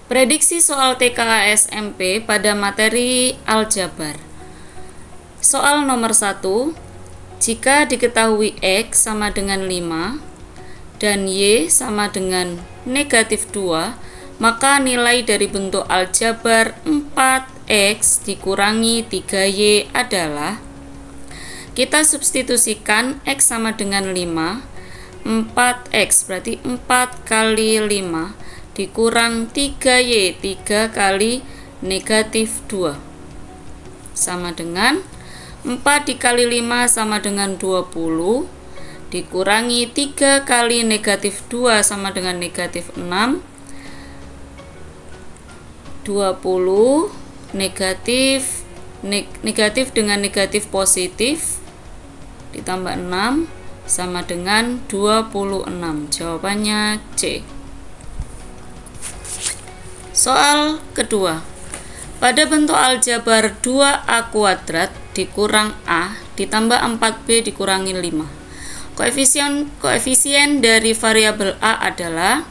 Prediksi soal TKA-SMP pada materi aljabar. Soal nomor 1. Jika diketahui X sama dengan 5 dan Y sama dengan negatif 2, maka nilai dari bentuk aljabar 4X dikurangi 3Y adalah, kita substitusikan X sama dengan 5, 4X berarti 4 kali 5 dikurang 3Y, 3 kali negatif 2 sama dengan 4 dikali 5 sama dengan 20 dikurangi 3 kali negatif 2 sama dengan negatif 6, 20 negatif dengan negatif positif ditambah 6 sama dengan 26. Jawabannya C. Soal kedua. Pada bentuk aljabar 2A kuadrat dikurang A ditambah 4B dikurangi 5. Koefisien dari variabel A adalah,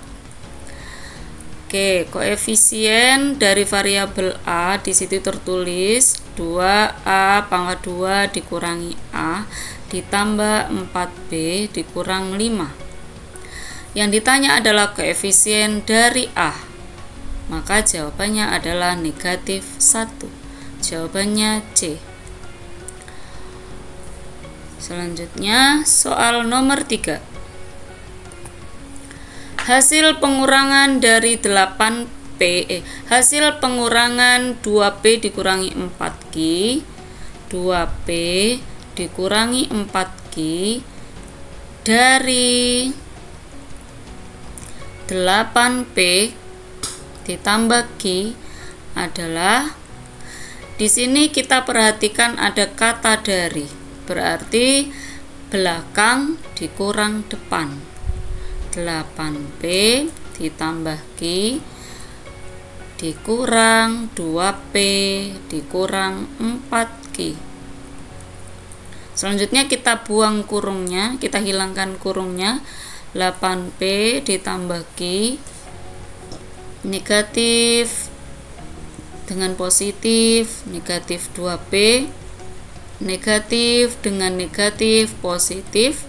koefisien dari variabel A di situ tertulis 2A pangkat 2 dikurangi A ditambah 4B dikurang 5. Yang ditanya adalah koefisien dari A. Maka jawabannya adalah negatif 1. Jawabannya C. Selanjutnya soal nomor 3. Hasil pengurangan dari hasil pengurangan 2P dikurangi 4Q, 2P dikurangi 4Q dari 8P ditambah Q adalah, di sini kita perhatikan ada kata dari, berarti belakang dikurang depan. 8P ditambah Q dikurang 2P dikurang 4Q. Selanjutnya kita buang kurungnya, kita hilangkan kurungnya. 8P ditambah Q negatif dengan positif, negatif 2P, negatif dengan negatif, positif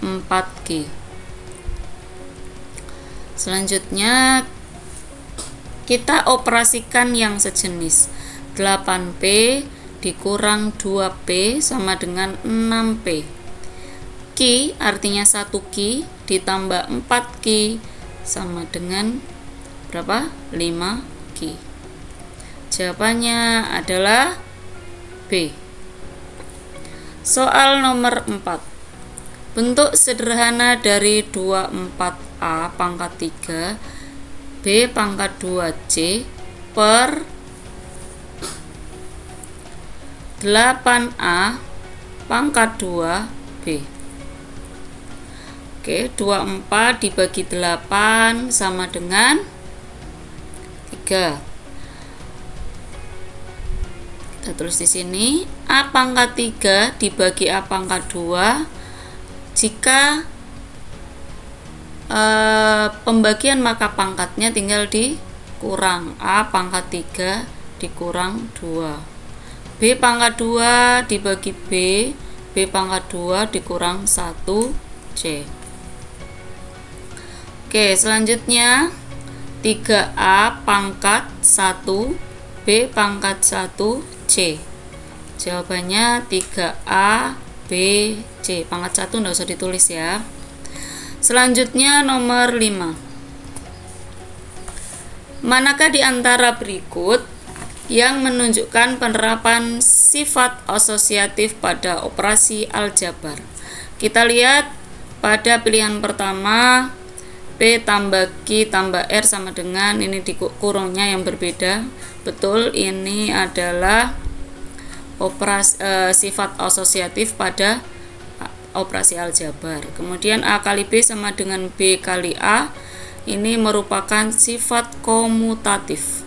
4Q. Selanjutnya kita operasikan yang sejenis. 8P dikurang 2P sama dengan 6P. Q artinya 1Q ditambah 4Q sama dengan berapa? 5Q. Jawabannya adalah B. Soal nomor 4. Bentuk sederhana dari 24A pangkat 3 B pangkat 2C per 8A pangkat 2B. 24 dibagi 8 sama dengan 3. Kita tulis di sini A pangkat 3 dibagi A pangkat 2. Jika pembagian maka pangkatnya tinggal dikurang. A pangkat 3 dikurang 2. B pangkat 2 dibagi B, B pangkat 2 dikurang 1C. Selanjutnya 3A pangkat 1 B pangkat 1C. Jawabannya 3A B C. Pangkat 1 enggak usah ditulis ya. Selanjutnya nomor 5. Manakah di antara berikut yang menunjukkan penerapan sifat asosiatif pada operasi aljabar? Kita lihat pada pilihan pertama, P tambah Q tambah R sama dengan, ini di kurungnya yang berbeda. Betul, ini adalah sifat asosiatif pada operasi aljabar. Kemudian A kali B sama dengan B kali A, ini merupakan sifat komutatif.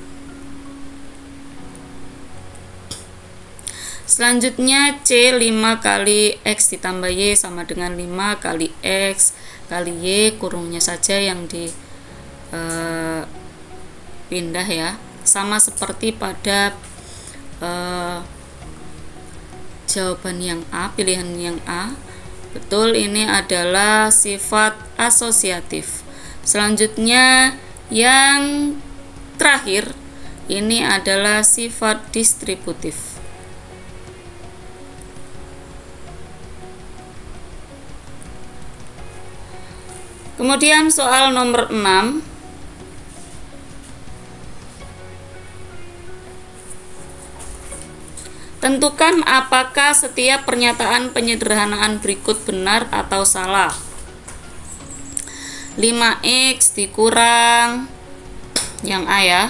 Selanjutnya C 5 kali X ditambah Y sama dengan 5 kali X kali Y, kurungnya saja yang berpindah ya, sama seperti pada jawaban yang A, pilihan yang A. Betul, ini adalah sifat asosiatif. Selanjutnya yang terakhir, ini adalah sifat distributif. Kemudian soal nomor 6. Tentukan apakah setiap pernyataan penyederhanaan berikut benar atau salah. 5x dikurang yang A ya.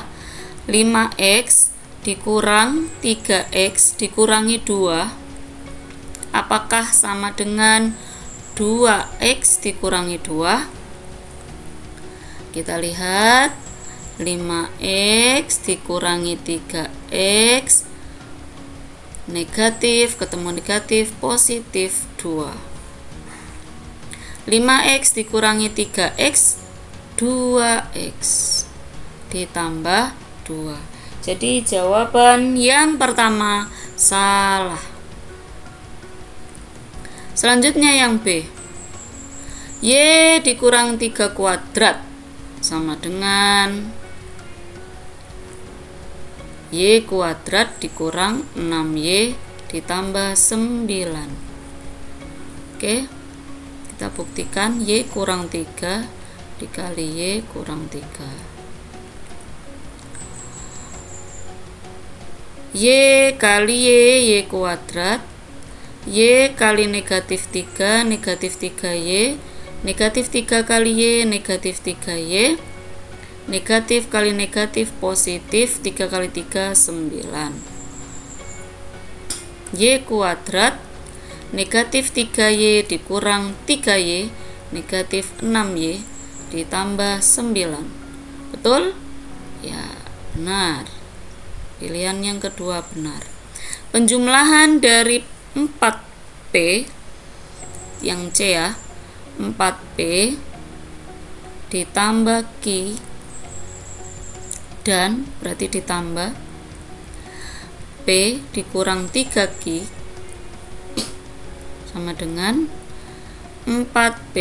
5x dikurang 3x dikurangi 2. Apakah sama dengan 2x dikurangi 2? Kita lihat 5x dikurangi 3x, negatif ketemu negatif, positif 2. 5x dikurangi 3x, 2x ditambah 2. Jadi jawaban yang pertama salah. Selanjutnya yang B. Y dikurang 3 kuadrat sama dengan Y kuadrat dikurang 6Y ditambah 9. Oke, kita buktikan. Y kurang 3 dikali Y kurang 3. Y kali Y kuadrat. Y kali negatif 3, negatif 3Y. Negatif 3 kali Y, negatif 3Y. Negatif kali negatif positif, 3 kali 3 9. Y kuadrat negatif 3Y dikurang 3Y negatif 6Y ditambah 9. Betul? Ya, benar. Pilihan yang kedua benar. Penjumlahan dari 4P yang C ya, 4P ditambah Q dan berarti ditambah P dikurang 3Q sama dengan 4P,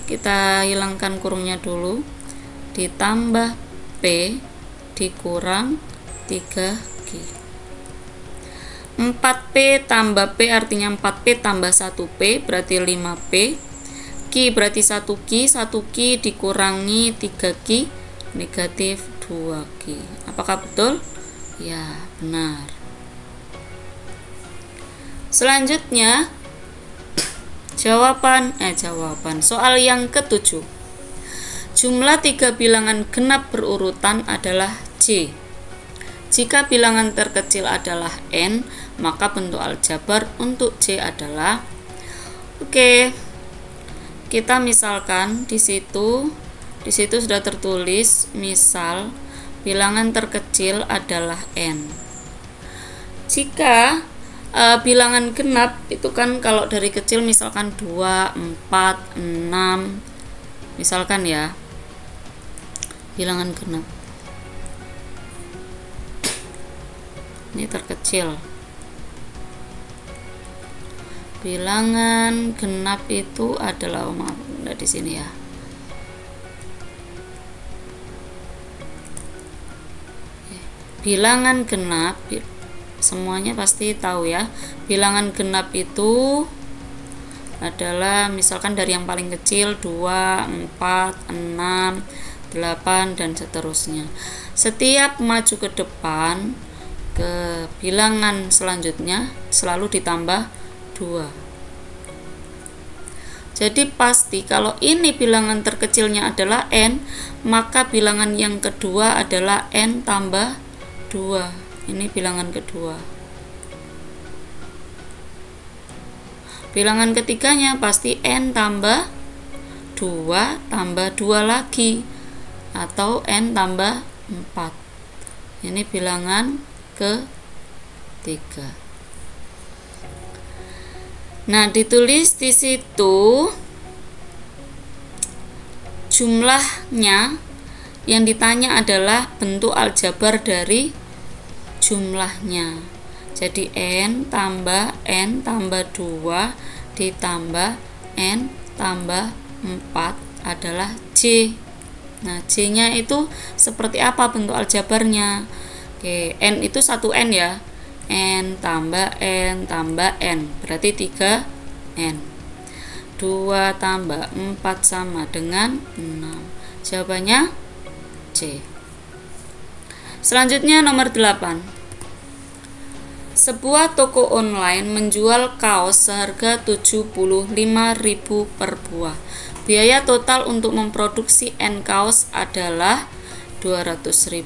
kita hilangkan kurungnya dulu, ditambah P dikurang 3Q. 4P tambah P artinya 4P tambah 1P berarti 5P. Q berarti 1Q, 1Q dikurangi 3Q negatif 2Q. Apakah betul? Ya, benar. Selanjutnya jawaban soal yang ke-7. Jumlah 3 bilangan genap berurutan adalah C. Jika bilangan terkecil adalah N, maka bentuk aljabar untuk C adalah, oke, kita misalkan di situ sudah tertulis misal bilangan terkecil adalah N. Jika bilangan genap itu kan kalau dari kecil misalkan 2, 4, 6 misalkan ya, bilangan genap ini terkecil. Bilangan genap itu adalah di sini ya. Bilangan genap semuanya pasti tahu ya. Bilangan genap itu adalah misalkan dari yang paling kecil 2, 4, 6, 8 dan seterusnya. Setiap maju ke depan ke bilangan selanjutnya selalu ditambah 2. Jadi pasti kalau ini bilangan terkecilnya adalah N, maka bilangan yang kedua adalah N tambah 2. Ini bilangan kedua. Bilangan ketiganya pasti N tambah 2 tambah 2 lagi atau N tambah 4. Ini bilangan ketiga. Nah, ditulis di situ jumlahnya Yang ditanya adalah bentuk aljabar dari jumlahnya. Jadi N tambah 2 ditambah N tambah 4 adalah J. Nah, J-nya itu seperti apa bentuk aljabarnya? Oke, N itu 1N ya. N tambah N berarti 3N. 2 tambah 4 sama dengan 6. Jawabannya C. Selanjutnya nomor 8. Sebuah toko online menjual kaos seharga 75.000 per buah. Biaya total untuk memproduksi N kaos adalah 200.000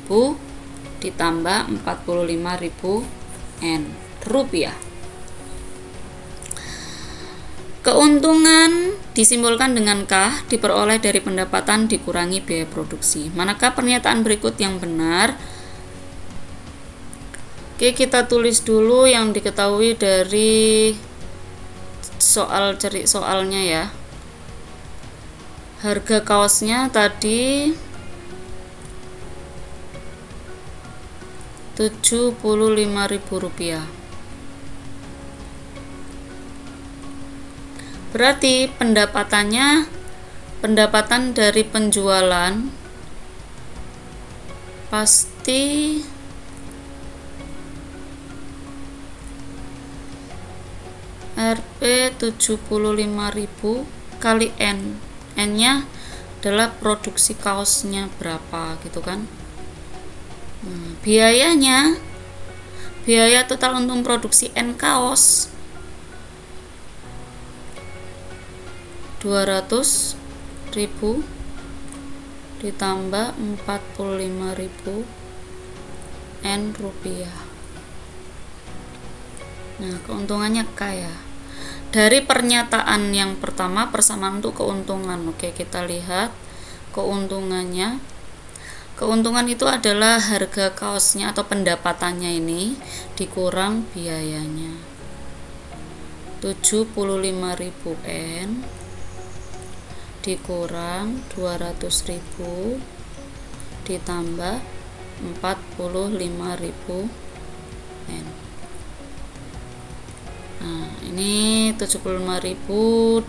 ditambah 45.000 N rupiah. Keuntungan disimbolkan dengan K diperoleh dari pendapatan dikurangi biaya produksi. Manakah pernyataan berikut yang benar? Oke, kita tulis dulu yang diketahui dari soalnya ya. Harga kaosnya tadi 75.000 rupiah. Berarti pendapatan dari penjualan pasti Rp 75.000 kali N. N-nya adalah produksi kaosnya berapa gitu kan. Biaya total untuk produksi N kaos 200.000 ditambah 45.000 N rupiah. Nah, keuntungannya K ya. Dari pernyataan yang pertama, persamaan untuk keuntungan. Oke, kita lihat keuntungannya. Keuntungan itu adalah harga kaosnya atau pendapatannya ini dikurang biayanya. 75.000 N dikurang 200.000 ditambah 45.000 N. Nah, ini 75.000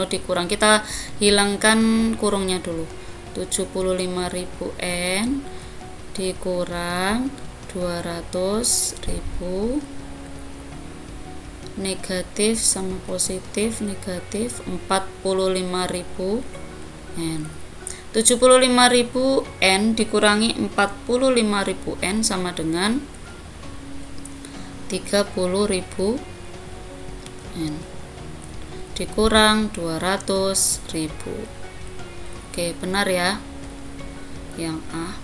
dikurang, kita hilangkan kurungnya dulu. 75.000 N dikurang 200.000, negatif sama positif, negatif 45.000 N. 75.000 N dikurangi 45.000 N sama dengan 30.000 N dikurang 200.000. Oke, benar ya yang A.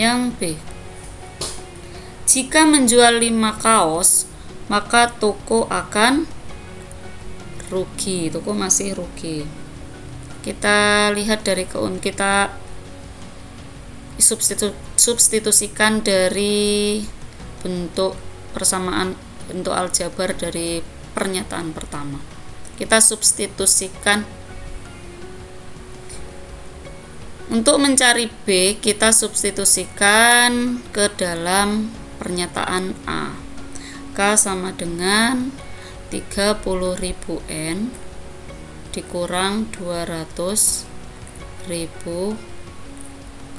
Yang B, jika menjual 5 kaos maka toko akan rugi, toko masih rugi. Kita lihat dari kita substitusikan dari bentuk persamaan bentuk aljabar dari pernyataan pertama. Kita substitusikan. Untuk mencari B, kita substitusikan ke dalam pernyataan A. K sama dengan 30.000 N dikurang 200.000,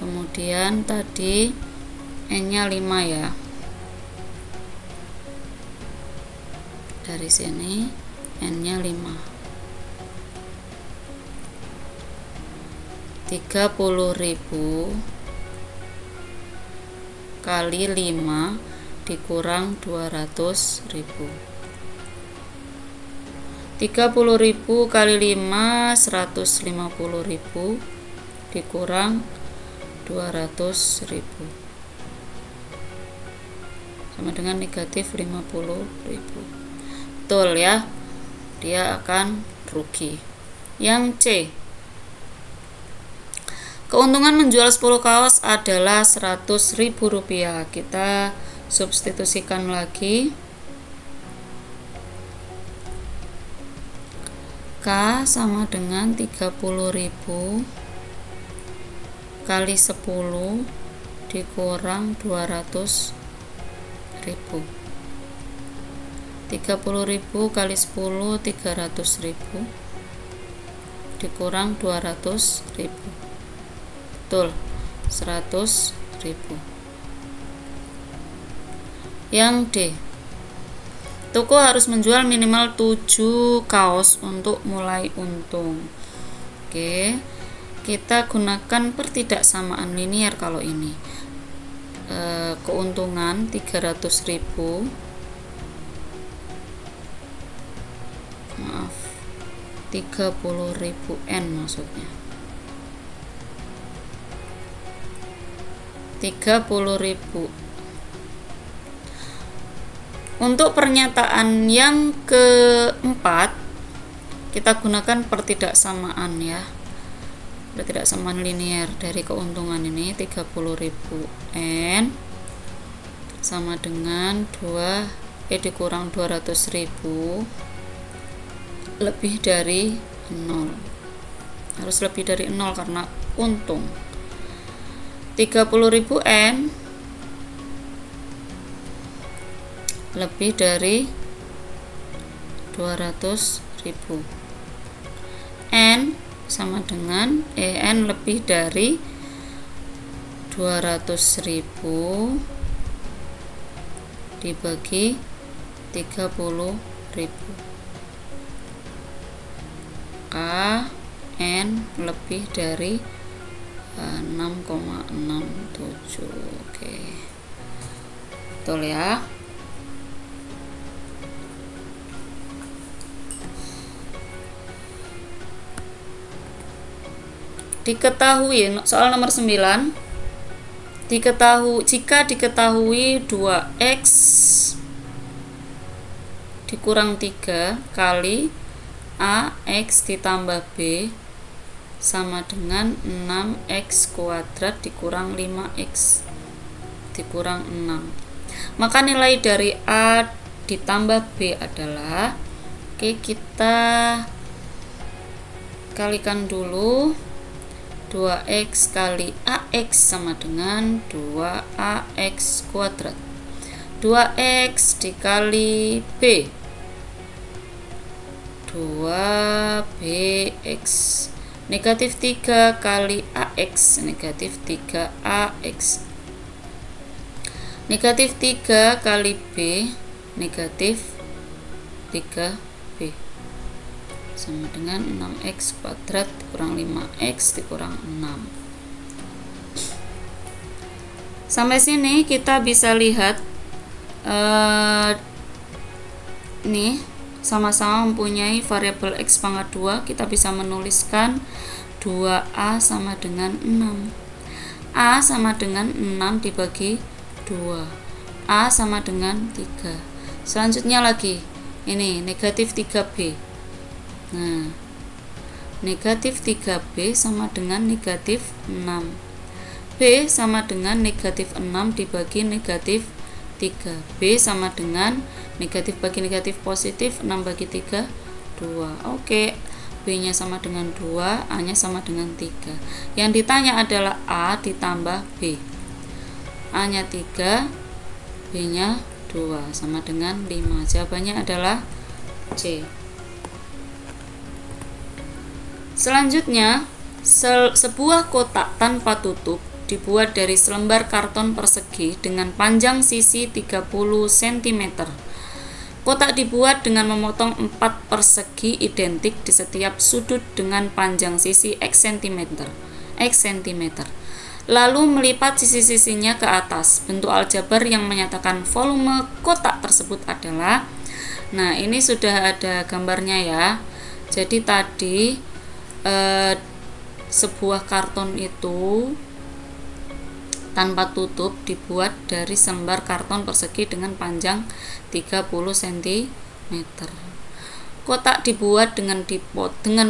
kemudian tadi N-nya 5 ya. Dari sini N-nya 5. 30.000 kali 5 dikurang 200.000. 30.000 kali 5 150.000 dikurang 200.000 sama dengan negatif 50.000. Betul ya, dia akan rugi. Yang C, keuntungan menjual 10 kaos adalah 100.000 rupiah. Kita substitusikan lagi. K sama dengan 30.000 kali 10 dikurang 200.000. 30.000 kali 10 300.000 dikurang 200.000. Betul, 100.000. Yang D, toko harus menjual minimal 7 kaos untuk mulai untung. Oke, kita gunakan pertidaksamaan linier kalau ini. Keuntungan 300.000, maaf, 30.000 N maksudnya. 30.000. Untuk pernyataan yang keempat, kita gunakan pertidaksamaan ya. Pertidaksamaan linier dari keuntungan ini 30.000 N sama dengan 2 dikurang 200.000 lebih dari 0. Harus lebih dari 0 karena untung. 30.000 N lebih dari 200.000. N sama dengan N lebih dari 200.000 dibagi 30.000. K N lebih dari 6,67. Oke. Betul ya. Diketahui, soal nomor 9, jika diketahui 2x dikurang 3 kali ax ditambah b sama dengan 6x kuadrat dikurang 5x dikurang 6, maka nilai dari a ditambah b adalah, oke, kita kalikan dulu. 2x kali ax sama dengan 2ax kuadrat. 2x dikali b, 2bx. Negatif 3 kali ax, negatif 3ax. Negatif 3 kali b, negatif 3b sama dengan 6x kuadrat dikurang 5x dikurang 6. Sampai sini kita bisa lihat nih sama-sama mempunyai variabel x pangkat 2. Kita bisa menuliskan 2a sama dengan 6. A sama dengan 6 dibagi 2. A sama dengan 3. Selanjutnya lagi ini negatif 3b. Nah, negatif 3b sama dengan negatif 6. B sama dengan negatif 6 dibagi negatif 3. B sama dengan negatif bagi negatif positif, 6 bagi 3, 2. Oke, B nya sama dengan 2, A nya sama dengan 3. Yang ditanya adalah A ditambah B. A nya 3, B nya 2, sama dengan 5. Jawabannya adalah C. Selanjutnya, sebuah kotak tanpa tutup dibuat dari selembar karton persegi dengan panjang sisi 30 cm. Kotak dibuat dengan memotong 4 persegi identik di setiap sudut dengan panjang sisi x cm. Lalu melipat sisi-sisinya ke atas. Bentuk aljabar yang menyatakan volume kotak tersebut adalah, nah ini sudah ada gambarnya ya. Jadi tadi sebuah karton itu tanpa tutup dibuat dari selembar karton persegi dengan panjang 30 cm. Kotak dibuat dengan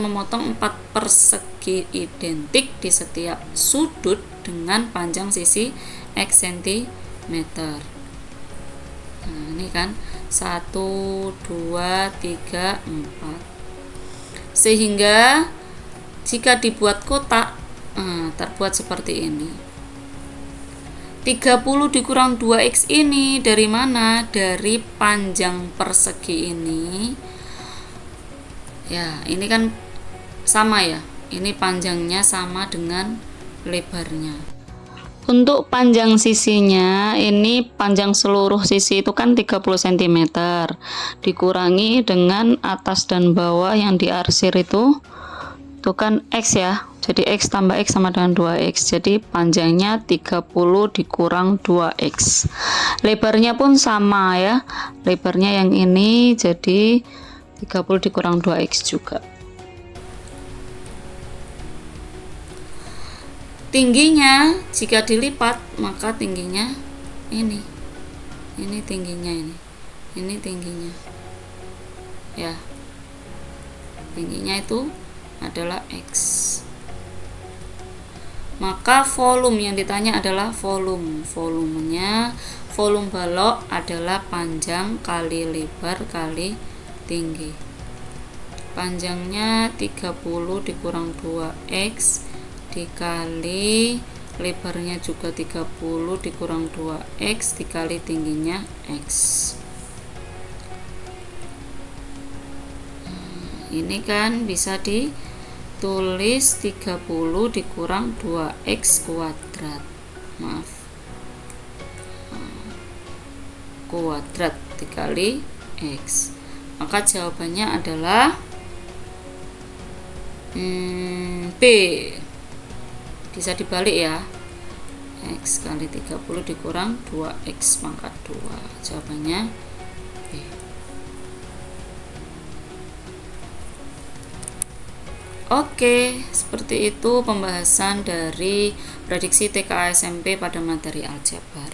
memotong 4 persegi identik di setiap sudut dengan panjang sisi x cm. Nah, ini kan 1, 2, 3, 4. Sehingga jika dibuat kotak terbuat seperti ini. 30 dikurang 2x ini dari mana? Dari panjang persegi ini. Ya, ini kan sama ya. Ini panjangnya sama dengan lebarnya. Untuk panjang sisinya, ini panjang seluruh sisi itu kan 30 cm. Dikurangi dengan atas dan bawah yang diarsir itu kan X ya. Jadi X tambah X sama dengan 2X. Jadi panjangnya 30 dikurang 2X. Lebarnya pun sama ya. Lebarnya yang ini jadi 30 dikurang 2X juga. Tingginya jika dilipat maka tingginya ini. Ini tingginya ini. Ini tingginya. Ya. Tingginya itu adalah X. Maka volume yang ditanya adalah volume. Volume balok adalah panjang kali lebar kali tinggi. Panjangnya 30 dikurang 2X dikali lebarnya juga 30 dikurang 2X dikali tingginya X. Ini kan bisa ditulis 30 dikurang 2x kuadrat. Maaf. Kuadrat dikali x. Maka jawabannya adalah B. Bisa dibalik ya. X kali 30 dikurang 2x pangkat 2. Jawabannya B. Oke, seperti itu pembahasan dari prediksi TKA SMP pada materi aljabar.